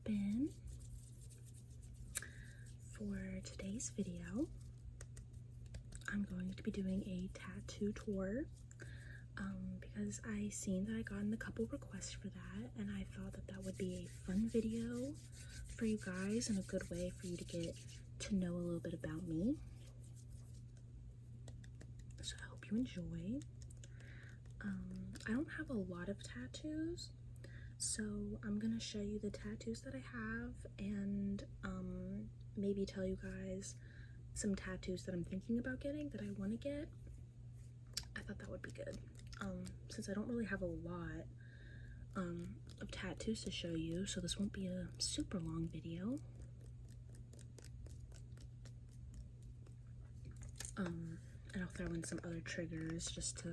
in. For today's video, I'm going to be doing a tattoo tour because I seen that I gotten a couple requests for that, and I thought that that would be a fun video for you guys and a good way for you to get to know a little bit about me. So I hope you enjoy. I don't have a lot of tattoos, so I'm gonna show you the tattoos that I have and maybe tell you guys some tattoos that I'm thinking about getting, that I want to get. I thought that would be good. Since I don't really have a lot of tattoos to show you, so this won't be a super long video. And I'll throw in some other triggers just to,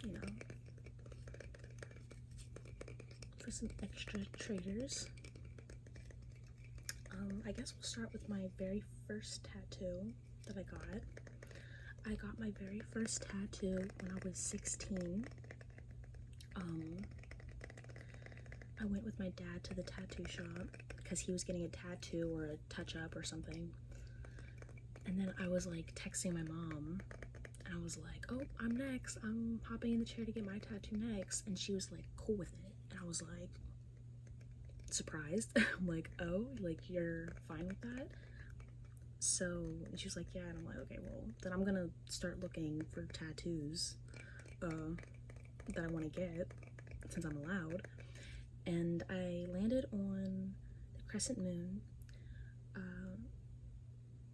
you know, for some extra triggers. I guess we'll start with my very first tattoo that I got. I got my very first tattoo when I was 16. I went with my dad to the tattoo shop because he was getting a tattoo or a touch-up or something. And then I was like texting my mom, and I was like, oh, I'm next. I'm hopping in the chair to get my tattoo next. And she was like, cool with it. And I was like, surprised. I'm like, oh, like you're fine with that? So she was like, yeah. And I'm like, okay, well then I'm gonna start looking for tattoos that I want to get since I'm allowed. And I landed on the crescent moon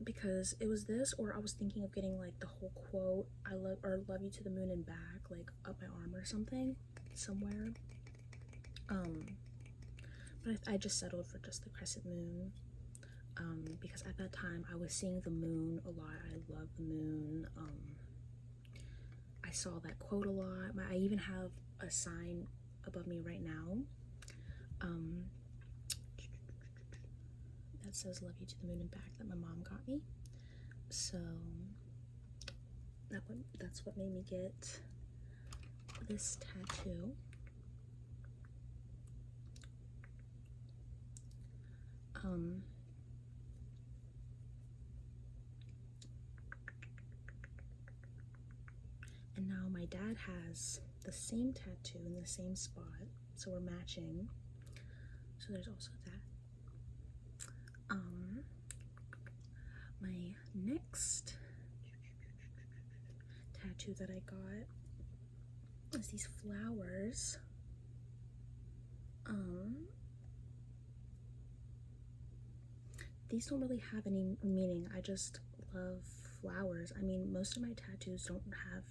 because it was this, or I was thinking of getting like the whole quote, I love you to the moon and back, like up my arm or something somewhere. But I just settled for just the crescent moon because at that time I was seeing the moon a lot. I love the moon. I saw that quote a lot. I even have a sign above me right now that says love you to the moon and back, that my mom got me. So that's what made me get this tattoo. And now my dad has the same tattoo in the same spot, so we're matching. So there's also that. My next tattoo that I got is these flowers. These don't really have any meaning. I just love flowers. I mean, most of my tattoos don't have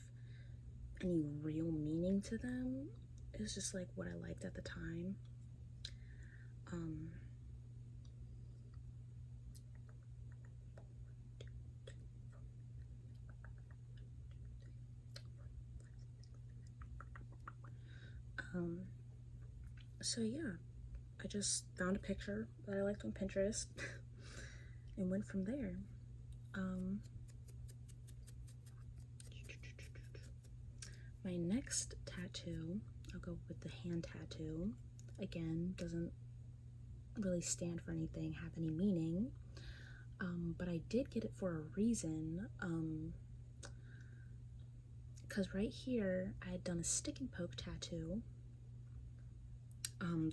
any real meaning to them. It's just like what I liked at the time. So yeah, I just found a picture that I liked on Pinterest and went from there. My next tattoo, I'll go with the hand tattoo. Again, doesn't really stand for anything, have any meaning, but I did get it for a reason, because right here I had done a stick and poke tattoo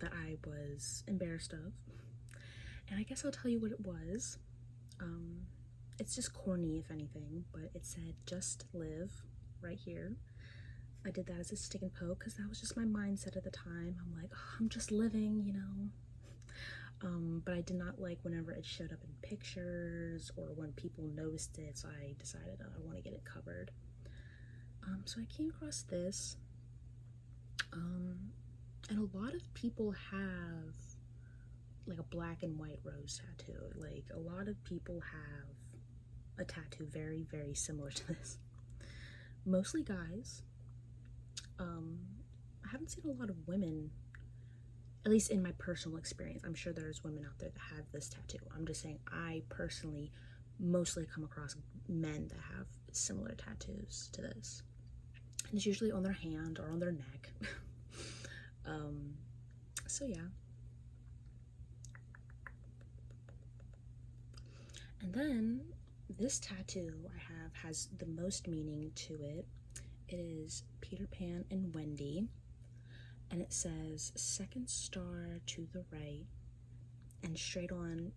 that I was embarrassed of, and I guess I'll tell you what it was. It's just corny if anything, but it said just live right here. I did that as a stick and poke because that was just my mindset at the time. I'm like, oh, I'm just living, you know. But I did not like whenever it showed up in pictures or when people noticed it, so I decided I want to get it covered. So I came across this, and a lot of people have like a black and white rose tattoo. Like a lot of people have a tattoo very, very similar to this. Mostly guys. I haven't seen a lot of women, at least in my personal experience. I'm sure there's women out there that have this tattoo. I'm just saying I personally mostly come across men that have similar tattoos to this. And it's usually on their hand or on their neck. So yeah. And then this tattoo I have has the most meaning to it. It is Peter Pan and Wendy, and it says second star to the right and straight on,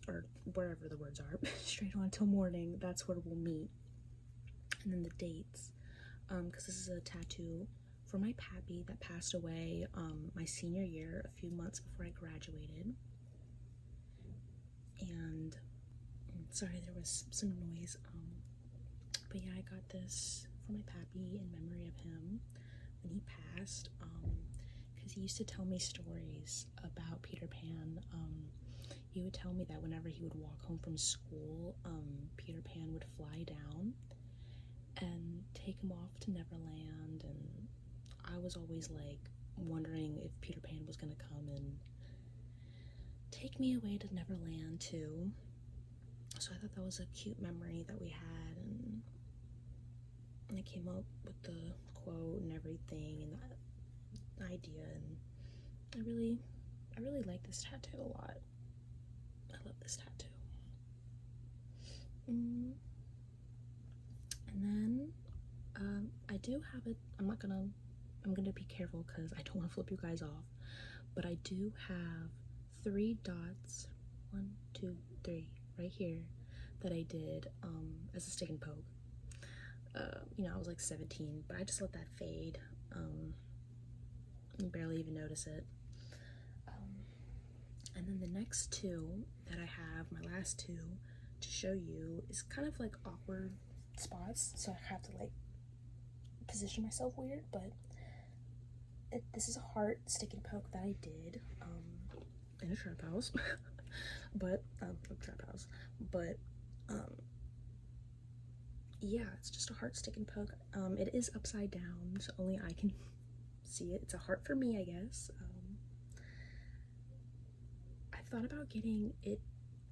or wherever the words are, straight on till morning, that's where we'll meet. And then the dates, because this is a tattoo for my pappy that passed away my senior year, a few months before I graduated. And sorry, there was some noise. But yeah, I got this for my pappy in memory of him when he passed. Because he used to tell me stories about Peter Pan. He would tell me that whenever he would walk home from school, Peter Pan would fly down and take him off to Neverland, and I was always like wondering if Peter Pan was gonna come and take me away to Neverland too. So I thought that was a cute memory that we had, and I came up with the quote and everything and that idea, and I really like this tattoo a lot. I love this tattoo. And then I do have it. I'm gonna be careful because I don't want to flip you guys off, but I do have 3 dots, 1, 2, 3, right here, that I did as a stick and poke. You know, I was like 17, but I just let that fade. You barely even notice it. And then the next 2 that I have, my last 2 to show you, is kind of like awkward spots, so I have to like position myself weird, but this is a heart stick and poke that I did in a trap house. But yeah, it's just a heart stick and poke. It is upside down, so only I can see it. It's a heart for me, I guess. I thought about getting it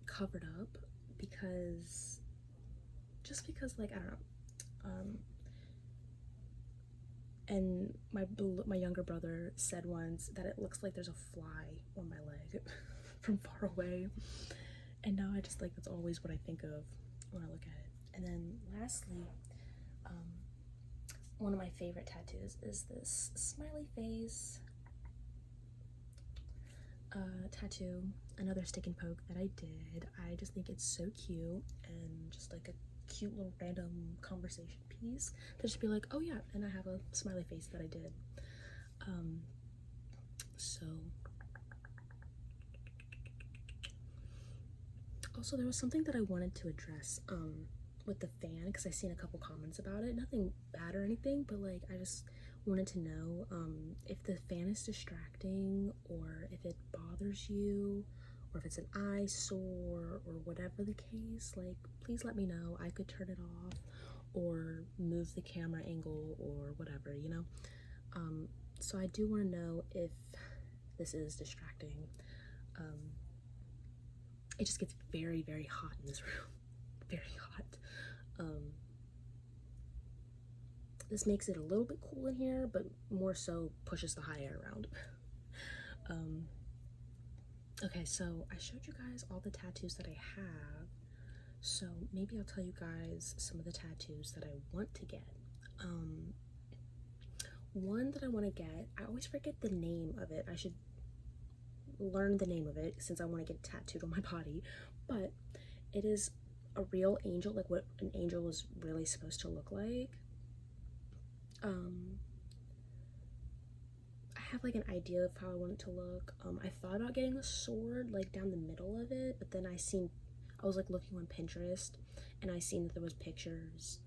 covered up because like, I don't know. And my younger brother said once that it looks like there's a fly on my leg from far away, and now I just like, that's always what I think of when I look at it. And then lastly, one of my favorite tattoos is this smiley face tattoo, another stick and poke that I did. I just think it's so cute, and just like a cute little random conversation piece to just be like, oh yeah, and I have a smiley face that I did. So also, there was something that I wanted to address with the fan, because I seen a couple comments about it. Nothing bad or anything, but like, I just wanted to know if the fan is distracting, or if it bothers you, or if it's an eyesore, or whatever the case. Like, please let me know. I could turn it off or move the camera angle or whatever, you know. So I do want to know if this is distracting. It just gets very, very hot in this room. Very hot. This makes it a little bit cool in here, but more so pushes the hot air around. Okay, so I showed you guys all the tattoos that I have, so maybe I'll tell you guys some of the tattoos that I want to get. One that I want to get, I always forget the name of it. I should learn the name of it since I want to get it tattooed on my body, but it is a real angel, like what an angel is really supposed to look like. I have like an idea of how I want it to look. I thought about getting a sword like down the middle of it, but then I was like looking on Pinterest, and I seen that there was pictures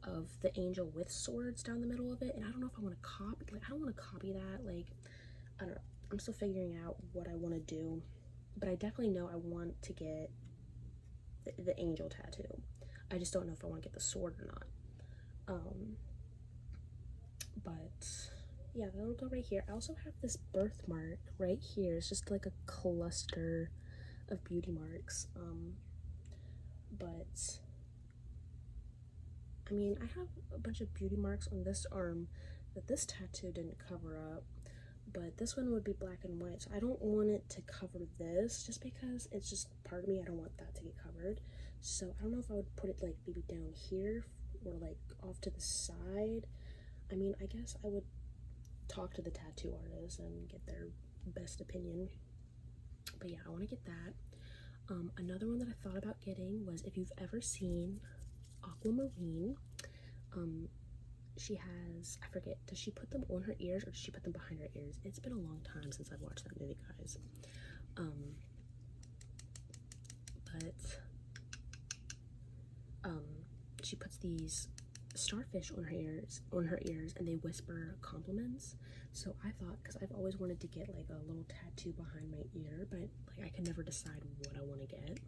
of the angel with swords down the middle of it, and I don't know if I want to copy, like, I don't want to copy that. Like, I don't know, I'm still figuring out what I want to do, but I definitely know I want to get the angel tattoo. I just don't know if I want to get the sword or not. But yeah, that'll go right here. I also have this birthmark right here. It's just like a cluster of beauty marks. But I mean, I have a bunch of beauty marks on this arm that this tattoo didn't cover up, but this one would be black and white, so I don't want it to cover this just because it's just part of me. I don't want that to get covered. So I don't know if I would put it like maybe down here or like off to the side. I mean, I guess I would talk to the tattoo artist and get their best opinion. But yeah, I want to get that. Another one that I thought about getting was, if you've ever seen Aquamarine, she has, I forget, does she put them on her ears or does she put them behind her ears? It's been a long time since I've watched that movie, guys. She puts these starfish on her ears, and they whisper compliments. So I thought, because I've always wanted to get like a little tattoo behind my ear, but like I can never decide what I want to get.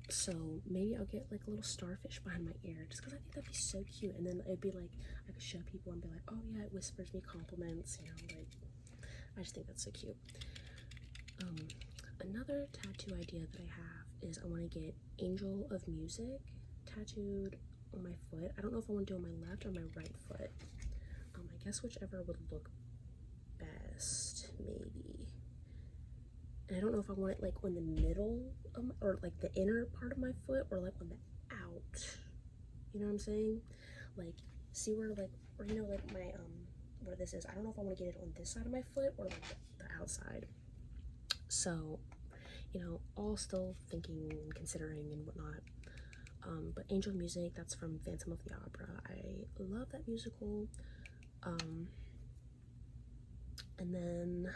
So maybe I'll get like a little starfish behind my ear, just because I think that'd be so cute. And then it'd be like, I could show people and be like, oh yeah, it whispers me compliments, you know, like, I just think that's so cute. Another tattoo idea that I have is I want to get Angel of Music tattooed on my foot. I don't know if I want to do it on my left or my right foot. I guess whichever would look best, maybe. And I don't know if I want it like on the middle of my, or like the inner part of my foot, or like on the out. You know what I'm saying? Like, see where like, or you know, like my where this is. I don't know if I want to get it on this side of my foot or like the outside. So, you know, all still thinking and considering and whatnot. But Angel of Music, that's from Phantom of the Opera. I love that musical. And then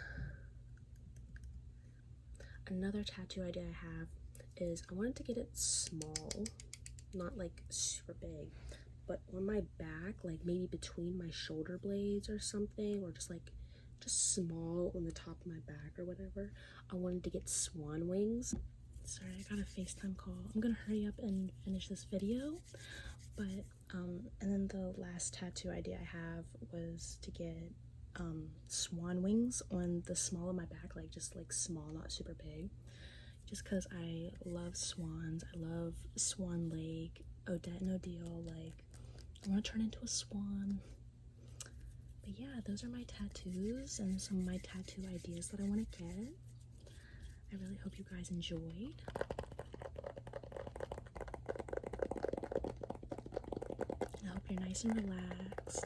another tattoo idea I have is I wanted to get it small, not like super big, but on my back, like maybe between my shoulder blades or something, or just small on the top of my back or whatever. I wanted to get swan wings. Sorry, I got a FaceTime call. I'm gonna hurry up and finish this video. But and then the last tattoo idea I have was to get swan wings on the small of my back, like just like small, not super big, just because I love swans. I love Swan Lake, Odette and Odile. Like, I want to turn into a swan. But yeah, those are my tattoos and some of my tattoo ideas that I want to get. I really hope you guys enjoyed. I hope you're nice and relaxed.